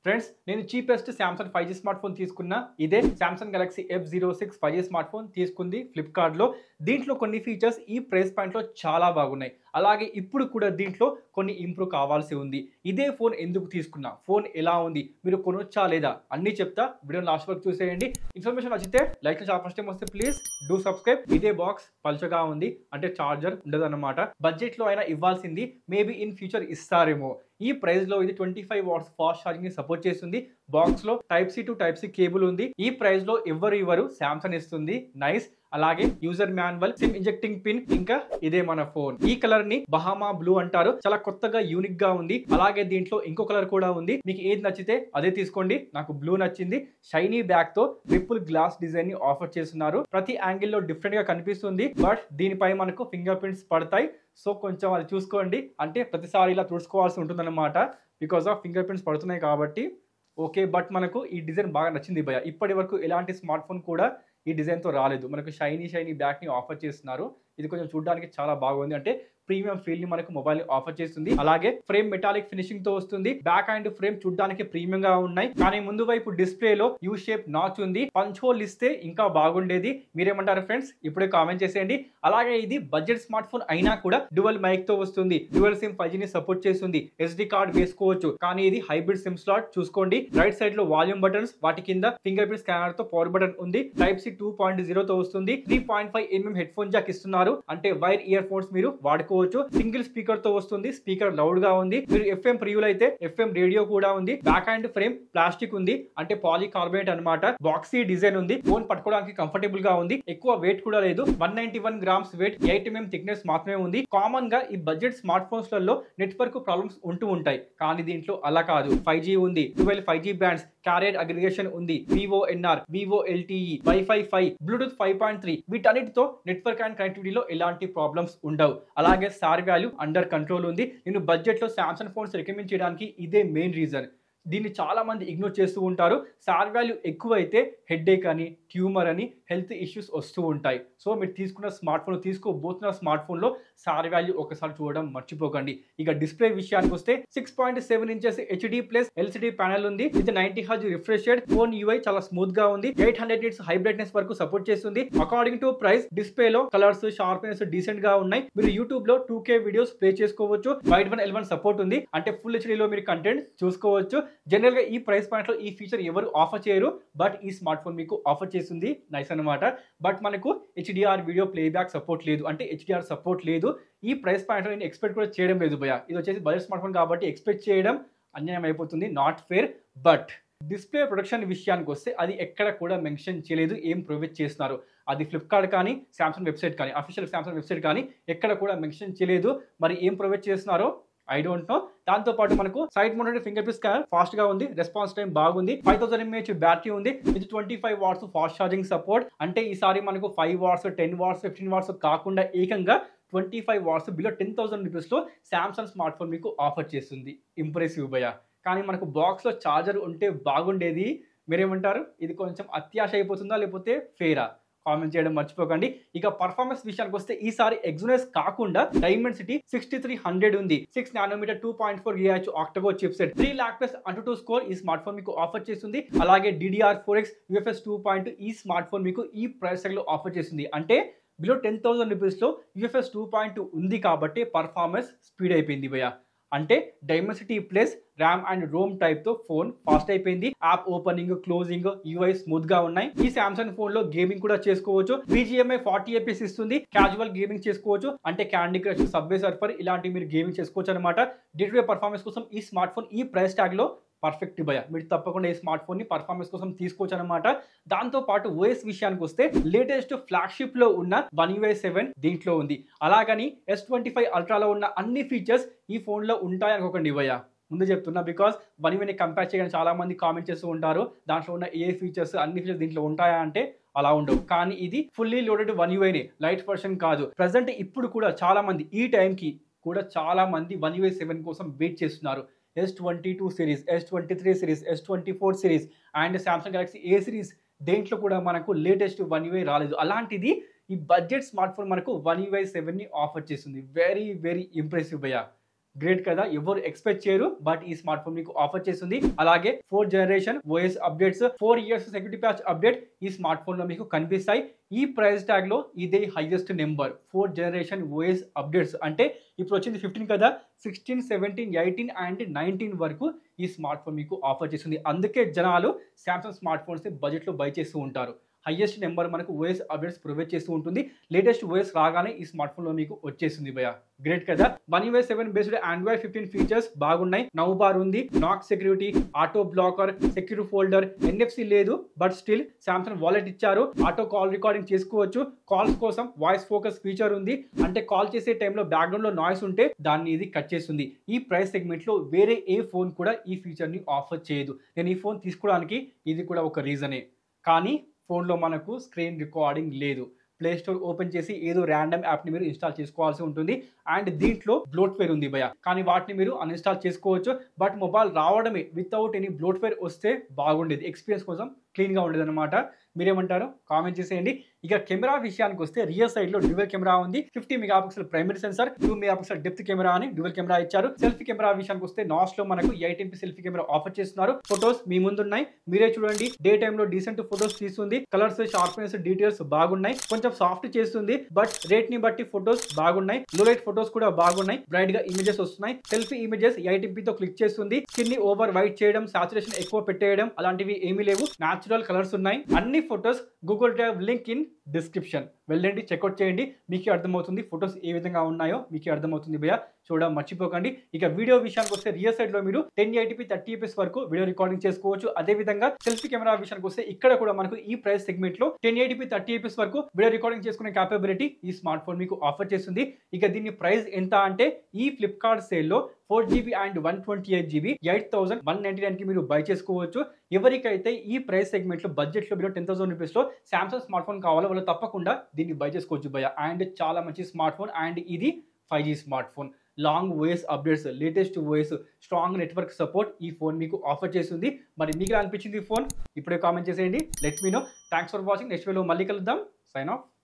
Friends నేను cheapest Samsung 5G smart phone తీసుకున్నా. ఇదే Samsung Galaxy F06 5G smart phone తీసుకుంది ఫ్లిప్కార్ట్లో. దీంట్లో కొన్ని ఫీచర్స్ ఈ ప్రైస్ పాయింట్లో చాలా బాగున్నాయి. అలాగే ఇప్పుడు కూడా దీంట్లో కొన్ని ఇంప్రూవ్ కావాల్సి ఉంది. ఇదే ఫోన్ ఎందుకు తీసుకున్నా, ఫోన్ ఎలా ఉంది, మీరు కొనొచ్చా లేదా అన్నీ చెప్తా. వీడియో లాస్ట్ వరకు చూసేయండి. ఇన్ఫర్మేషన్ నచ్చితే లైక్ చేసి ఫస్ట్ టైం వస్తే ప్లీజ్ డూ సబ్స్క్రైబ్. ఇదే బాక్స్ పల్చగా ఉంది అంటే చార్జర్ ఉండదన్నమాట. బడ్జెట్లో అయినా ఇవ్వాల్సింది, మేబీ ఇన్ ఫ్యూచర్ ఇస్తారేమో. ఈ ప్రైస్ లో ఇది 25 వాట్స్ ఫాస్ట్ ఛార్జింగ్ ని సపోర్ట్ చేస్తుంది. బాక్స్ లో type C to type C cable ఉంది. ఈ ప్రైస్ లో ఇవ్వరు సామ్సంగ్ ఇస్తుంది. నైస్. అలాగే user manual, SIM injecting pin, ఇంకా ఇదే మన ఫోన్. ఈ కలర్ ని బహామా బ్లూ అంటారు. చాలా కొత్తగా యూనిక్ గా ఉంది. అలాగే దీంట్లో ఇంకో కలర్ కూడా ఉంది. మీకు ఏది నచ్చితే అదే తీసుకోండి. నాకు బ్లూ నచ్చింది. షైనీ బ్యాక్ తో ట్రిపుల్ గ్లాస్ డిజైన్ ని ఆఫర్ చేస్తున్నారు. ప్రతి యాంగిల్ లో డిఫరెంట్ గా కనిపిస్తుంది. బట్ దీనిపై మనకు ఫింగర్ ప్రింట్స్ పడతాయి. సో కొంచెం అది చూసుకోండి. అంటే ప్రతిసారి ఇలా తుడుచుకోవాల్సి ఉంటుందన్నమాట. బికాస్ ఆఫ్ ఫింగర్ ప్రింట్స్ పడుతున్నాయి కాబట్టి. ఓకే, బట్ మనకు ఈ డిజైన్ బాగా నచ్చింది భయ్య. ఇప్పటి వరకు ఎలాంటి స్మార్ట్ ఫోన్ కూడా ఈ డిజైన్తో రాలేదు. మనకు షైనీ బ్యాక్ని ఆఫర్ చేస్తున్నారు. ఇది కొంచెం చూడడానికి చాలా బాగుంది. అంటే ప్రీమియం ఫీల్ ని మనకు మొబైల్ ఆఫర్ చేస్తుంది. అలాగే ఫ్రేమ్ మెటాలిక్ ఫినిషింగ్ తో వస్తుంది. బ్యాక్ అండ్ ఫ్రేమ్ చూడడానికి ప్రీమియం గా ఉన్నాయి. కానీ ముందు వైపు డిస్ప్లే లో యూ షేప్ నాచ్ ఉంది. పంచ్ హోల్ ఇస్తే ఇంకా బాగుండేది. మీరేమంటారు ఫ్రెండ్స్? ఇప్పుడే కామెంట్ చేసేయండి. అలాగే ఇది బడ్జెట్ స్మార్ట్ ఫోన్ అయినా కూడా డ్యువల్ మైక్ తో వస్తుంది. డ్యువల్ సిమ్ 5G ని సపోర్ట్ చేస్తుంది. SD కార్డ్ వేసుకోవచ్చు. కానీ ఇది హైబ్రిడ్ సిమ్ స్లాట్. చూసుకోండి రైట్ సైడ్ లో వాల్యూమ్ బటన్స్, వాటి కింద ఫింగర్ ప్రింట్ స్కానర్ తో పవర్ బటన్ ఉంది. టైప్ సి 2.0 తో వస్తుంది. 3.5mm హెడ్ ఫోన్ జాక్ ఇస్తున్నారు. అంటే వైర్ ఇయర్ ఫోన్స్ మీరు వాడుకోవచ్చు. సింగిల్ స్పీకర్ తో వస్తుంది. స్పీకర్ లౌడ్ గా ఉంది. మీరు FM ప్రివ్యూలో అయితే FM రేడియో కూడా ఉంది. బ్యాక్ అండ్ ఫ్రేమ్ ప్లాస్టిక్ ఉంది. అంటే పాలికార్బోనేట్ అన్నమాట. బాక్సీ డిజైన్ ఉంది. ఫోన్ పట్టుకోవడానికి కంఫర్టబుల్ గా ఉంది. ఎక్కువ వెయిట్ కూడా లేదు. 191 గ్రామ్స్ వెయిట్, 8mm థిక్నెస్ మాత్రమే ఉంది. కామన్ గా ఈ బడ్జెట్ స్మార్ట్ ఫోన్స్ లలో నెట్వర్క్ ప్రాబ్లమ్స్ ఉంటూ ఉంటాయి. కానీ దీంట్లో అలా కాదు. 5G ఉంది. 12 5G బ్యాండ్స్, క్యారియర్ అగ్రిగేషన్ ఉంది. Vivo NR, Vivo LTE, Wi-Fi 5, Bluetooth 5.3 వీటన్నిటితో నెట్వర్క్ అండ్ కనెక్టివిటీలో ఎలాంటి ప్రాబ్లమ్స్ ఉండవు. అలాగే సార్ వాల్యూ అండర్ కంట్రోల్ ఉంది. నేను బడ్జెట్ లో సామ్సంగ్ ఫోన్స్ రికమెండ్ చేయడానికి ఇదే మెయిన్ రీజన్. దీన్ని చాలా మంది ఇగ్నోర్ చేస్తూ ఉంటారు. సార్ వాల్యూ ఎక్కువ అయితే హెడ్ఏక్ అని, ట్యూమర్ అని, హెల్త్ ఇష్యూస్ వస్తూ ఉంటాయి. సో మీరు తీసుకున్న స్మార్ట్ ఫోన్, తీసుకోబోతున్న స్మార్ట్ ఫోన్ లో సార్ వాల్యూ ఒకసారి చూడడం మర్చిపోకండి. ఇక డిస్ప్లే విషయానికి వస్తే 6.7 inches HD plus LCD panel ఉంది. ఇది 90 Hz refresh rate. Phone UI చాలా స్మూత్ గా ఉంది. 800 nits హై బ్రైట్నెస్ వరకు సపోర్ట్ చేస్తుంది. అకార్డింగ్ టు ప్రైస్, డిస్ప్లే లో కలర్స్, షార్ప్నెస్ డీసెంట్ గా ఉన్నాయి. మీరు యూట్యూబ్ లో 2K వీడియోస్ ప్లే చేసుకోవచ్చు. వైడ్ 1L1 సపోర్ట్ ఉంది. అంటే ఫుల్ HD లో మీరు కంటెంట్ చూసుకోవచ్చు. జనరల్ గా ఈ ప్రైస్ పాయింట్ లో ఈ ఫీచర్ ఎవరు ఆఫర్ చేయరు. బట్ ఈ స్మార్ట్ ఫోన్ మీకు ఆఫర్ చేస్తుంది. నైస్ అన్నమాట. బట్ మనకు HDR వీడియో ప్లేబ్యాక్ సపోర్ట్ లేదు. అంటే HDR సపోర్ట్ లేదు. ఈ ప్రైస్ పాయింట్ లో నేను ఎక్స్పెక్ట్ కూడా చేయడం లేదు భయ్య. ఇది వచ్చేసి బడ్జెట్ స్మార్ట్ ఫోన్ కాబట్టి ఎక్స్పెక్ట్ చేయడం అన్యాయం అయిపోతుంది. Not fair. But display production విషయానికి వస్తే అది ఎక్కడ కూడా మెన్షన్ చేయలేదు ఏం ప్రొవైడ్ చేస్తున్నారు. అది ఫ్లిప్కార్ట్ కానీ, సామ్సంగ్ వెబ్సైట్ కానీ, అఫీషియల్ సామ్సంగ్ వెబ్సైట్ కానీ ఎక్కడ కూడా మెన్షన్ చేయలేదు. మరి ఏం ప్రొవైడ్ చేస్తున్నారో ఐ డోంట్ నో. దాంతో పాటు మనకు side mounted finger print scanner fast గా ఉంది. రెస్పాన్స్ టైం బాగుంది. 5000 mAh బ్యాటరీ ఉంది. ఇది 25 వాట్స్ ఫాస్ట్ ఛార్జింగ్ సపోర్ట్. అంటే ఈసారి మనకు 5 వాట్స్, 10 వాట్స్, 15 వాట్స్ కాకుండా ఏకంగా 25 వాట్స్ బిలో 10,000 రూపీస్ లో సామ్సంగ్ స్మార్ట్ ఫోన్ మీకు ఆఫర్ చేస్తుంది. ఇంప్రెసివ్ భయ్య. కానీ మనకు బాక్స్ లో చార్జర్ ఉంటే బాగుండేది. మీరేమంటారు? ఇది కొంచెం అత్యాశ అయిపోతుందా లేకపోతే ఫేరా? కామెంట్ చేయడం మర్చిపోకండి. ఇక పర్ఫార్మెన్స్ విషయానికి వస్తే ఈసారి ఎగ్జోనస్ కాకుండా డైమెన్సిటీ 6300 ఉంది. 6 nanometer 2.4 GHz octa core chipset, 3 lakh plus Antutu score ఈ స్మార్ట్ ఫోన్ మీకు ఆఫర్ చేస్తుంది. అలాగే DDR4X UFS 2.2 ఈ స్మార్ట్ ఫోన్ మీకు ఈ ప్రైస్ లో ఆఫర్ చేస్తుంది. అంటే బిలో 10,000 రూపీస్ లో UFS 2.2 ఉంది కాబట్టి పర్ఫార్మెన్స్ స్పీడ్ అయిపోయింది భయ్య. అంటే Dimensity plus RAM and Rome type తో ఫోన్ ఫాస్ట్ అయిపోయింది. App opening, closing, UI smooth గా ఉన్నాయి. ఈ సామ్సంగ్ ఫోన్ లో గేమింగ్ కూడా చేసుకోవచ్చు. BGMI 40 FPS ఇస్తుంది. క్యాజువల్ గేమింగ్ చేసుకోవచ్చు. అంటే క్యాండీ క్రష్, సబ్వే సర్ఫర్ ఇలాంటి మీరు గేమింగ్ చేసుకోవచ్చు అనమాట. డే టు డే పర్ఫార్మెన్స్ కోసం ఈ స్మార్ట్ ఫోన్ ఈ ప్రైస్ ట్యాగ్ లో పర్ఫెక్ట్ భయ. మీరు తప్పకుండా ఈ స్మార్ట్ ఫోన్ ని పర్ఫార్మెన్స్ కోసం తీసుకోవచ్చు అనమాట. దాంతో పాటు OS విషయానికి వస్తే లేటెస్ట్ ఫ్లాగ్షిప్ లో ఉన్న One UI 7 దీంట్లో ఉంది. అలాగని S25 Ultra లో ఉన్న అన్ని ఫీచర్స్ ఈ ఫోన్ లో ఉంటాయి అనుకోకండి భయ. ముందు చెప్తున్నా. బికాస్ One UI ని కంపేర్ చేయడానికి చాలా మంది కామెంట్ చేస్తూ ఉంటారు. దాంట్లో ఉన్న ఏ ఫీచర్స్, అన్ని ఫీచర్స్ దీంట్లో ఉంటాయా అంటే అలా ఉండవు. కానీ ఇది ఫుల్లీ లోడెడ్ One UI ని, లైట్ వర్షన్ కాదు. ప్రెసెంట్ ఇప్పుడు కూడా చాలా మంది ఈ టైంకి కూడా చాలా మంది One UI 7 కోసం వెయిట్ చేస్తున్నారు. S22 series, S23 series, S24 series and Samsung Galaxy A series దేంట్లో కూడా మనకు లేటెస్ట్ One UI రాలేదు. అలాంటిది ఈ బడ్జెట్ స్మార్ట్ ఫోన్ మనకు One UI 7 ని ఆఫర్ చేస్తుంది. వెరీ వెరీ ఇంప్రెసివ్ భయ్య. గ్రేట్ కదా, ఎవరు ఎక్స్పెక్ట్ చేయరు. బట్ ఈ స్మార్ట్ ఫోన్ మీకు ఆఫర్ చేస్తుంది. అలాగే 4th generation OS updates, 4 years security patch update ఈ స్మార్ట్ ఫోన్ లో మీకు కనిపిస్తాయి. ఈ ప్రైస్ ట్యాగ్ లో ఇదే highest number 4th generation OS updates. అంటే ఇప్పుడు వచ్చింది 15 కదా, 16, 17, 18 అండ్ 19 వరకు ఈ స్మార్ట్ ఫోన్ మీకు ఆఫర్ చేస్తుంది. అందుకే జనాలు శాంసంగ్ స్మార్ట్ ఫోన్స్ బడ్జెట్ లో బై చేస్తూ ఉంటారు. హైయెస్ట్ నెంబర్ మనకు ఓఎస్ అప్డేట్స్ ప్రొవైడ్ చేస్తూ ఉంటుంది. లేటెస్ట్ ఓఎస్ రాగానే ఈ స్మార్ట్ ఫోన్ లో మీకు వచ్చేసింది భయ్య. గ్రేట్ కదా. One UI 7 based Android 15 features బాగున్నాయి. నౌ బార్ ఉంది, నాక్ security, auto blocker, secure folder, NFC లేదు. బట్ స్టిల్ సామ్సంగ్ వాలెట్ ఇచ్చారు. ఆటో కాల్ రికార్డింగ్ చేసుకోవచ్చు. కాల్స్ కోసం వాయిస్ ఫోకస్ ఫీచర్ ఉంది. అంటే కాల్ చేసే టైంలో బ్యాక్గ్రౌండ్ లో నాయిస్ ఉంటే దాన్ని ఇది కట్ చేస్తుంది. ఈ ప్రైస్ సెగ్మెంట్ లో వేరే ఏ ఫోన్ కూడా ఈ ఫీచర్ ని ఆఫర్ చేయదు. నేను ఈ ఫోన్ తీసుకోవడానికి ఇది కూడా ఒక రీజనే. కానీ ఫోన్లో మనకు స్క్రీన్ రికార్డింగ్ లేదు. ప్లే స్టోర్ ఓపెన్ చేసి ఏదో ర్యాండమ్ యాప్ని మీరు ఇన్స్టాల్ చేసుకోవాల్సి ఉంటుంది. అండ్ దీంట్లో బ్లోట్వేర్ ఉంది భయ, కానీ వాటిని మీరు అన్ఇన్స్టాల్ చేసుకోవచ్చు. బట్ మొబైల్ రావడమే వితౌట్ ఎనీ బ్లోట్వేర్ వస్తే బాగుండేది. ఎక్స్పీరియన్స్ కోసం క్లీన్గా ఉండేది అనమాట. మీరేమంటారు కామెంట్ చేసేయండి. ఇక కెమెరా విషయానికి వస్తే రియర్ సైడ్ లో డ్యూయల్ కెమెరా ఉంది. 50 megapixel primary censor, 2 megapixel depth camera అని డ్యూయల్ కెమెరా ఇచ్చారు. సెల్ఫీ కెమెరా విషయానికి వస్తే నాస్ లో మనకు 8 MP సెల్ఫీ కెమెరా ఆఫర్ చేస్తున్నారు. ఫొటోస్ మీ ముందు ఉన్నాయి, మీరే చూడండి. డే టైమ్ లో డీసెంట్ ఫొటోస్ తీస్తుంది. కలర్స్, షార్ప్నెస్, డీటెయిల్స్ బాగున్నాయి. కొంచెం సాఫ్ట్ చేస్తుంది. బట్ రేట్ ని బట్టి ఫొటోస్ బాగున్నాయి. లో లైట్ ఫొటోస్ కూడా బాగున్నాయి. బ్రైట్ గా ఇమేజెస్ వస్తున్నాయి. సెల్ఫీ ఇమేజెస్ 8 MP తో క్లిక్ చేస్తుంది. స్కిన్ ని ఓవర్ వైట్ చేయడం, సాచురేషన్ ఎక్కువ పెట్టేయడం అలాంటివి ఏమీ లేవు. న్యాచురల్ కలర్స్ ఉన్నాయి. అన్ని photos Google drive link in description. వెళ్ళండి, చెక్అవుట్ చేయండి. మీకే అర్థమవుతుంది ఫొటోస్ ఏ విధంగా ఉన్నాయో. మీకే అర్థమవుతుంది భయ్య, చూడడం మర్చిపోకండి. ఇక వీడియో విషయానికి వస్తే రియర్ సైడ్ లో మీరు 1080p 30fps వరకు వీడియో రికార్డింగ్ చేసుకోవచ్చు. అదే విధంగా సెల్ఫీ కెమెరా విషయానికి వస్తే ఇక్కడ కూడా మనకు ఈ ప్రైస్ సెగ్మెంట్ లో 1080p 30fps వరకు వీడియో రికార్డింగ్ చేసుకునే క్యాపబిలిటీ ఈ స్మార్ట్ ఫోన్ మీకు ఆఫర్ చేస్తుంది. ఇక దీని ప్రైస్ ఎంత అంటే ఈ ఫ్లిప్కార్ట్ సేల్ లో 4GB అండ్ 128GB 8199 కి మీరు బై చేసుకోవచ్చు. ఎవరికైతే ఈ ప్రైస్ సెగ్మెంట్ లో బడ్జెట్ లో బిలో 10,000 రూపీస్ లో సామ్సంగ్ స్మార్ట్ ఫోన్ కావాలో వాళ్ళు తప్పకుండా దీన్ని బై చేసుకోవచ్చు భయ్య. అండ్ చాలా మంచి స్మార్ట్ ఫోన్. అండ్ ఇది 5G smart phone. Long OS updates, latest OS, strong network support ఈ ఫోన్ మీకు ఆఫర్ చేస్తుంది. మరి మీకు ఎలా అనిపించింది ఈ ఫోన్? ఇప్పుడే కామెంట్ చేసేయండి. Let me know. Thanks for watching. Next వీడియోలో మళ్ళీ కలుద్దాం. Sign of.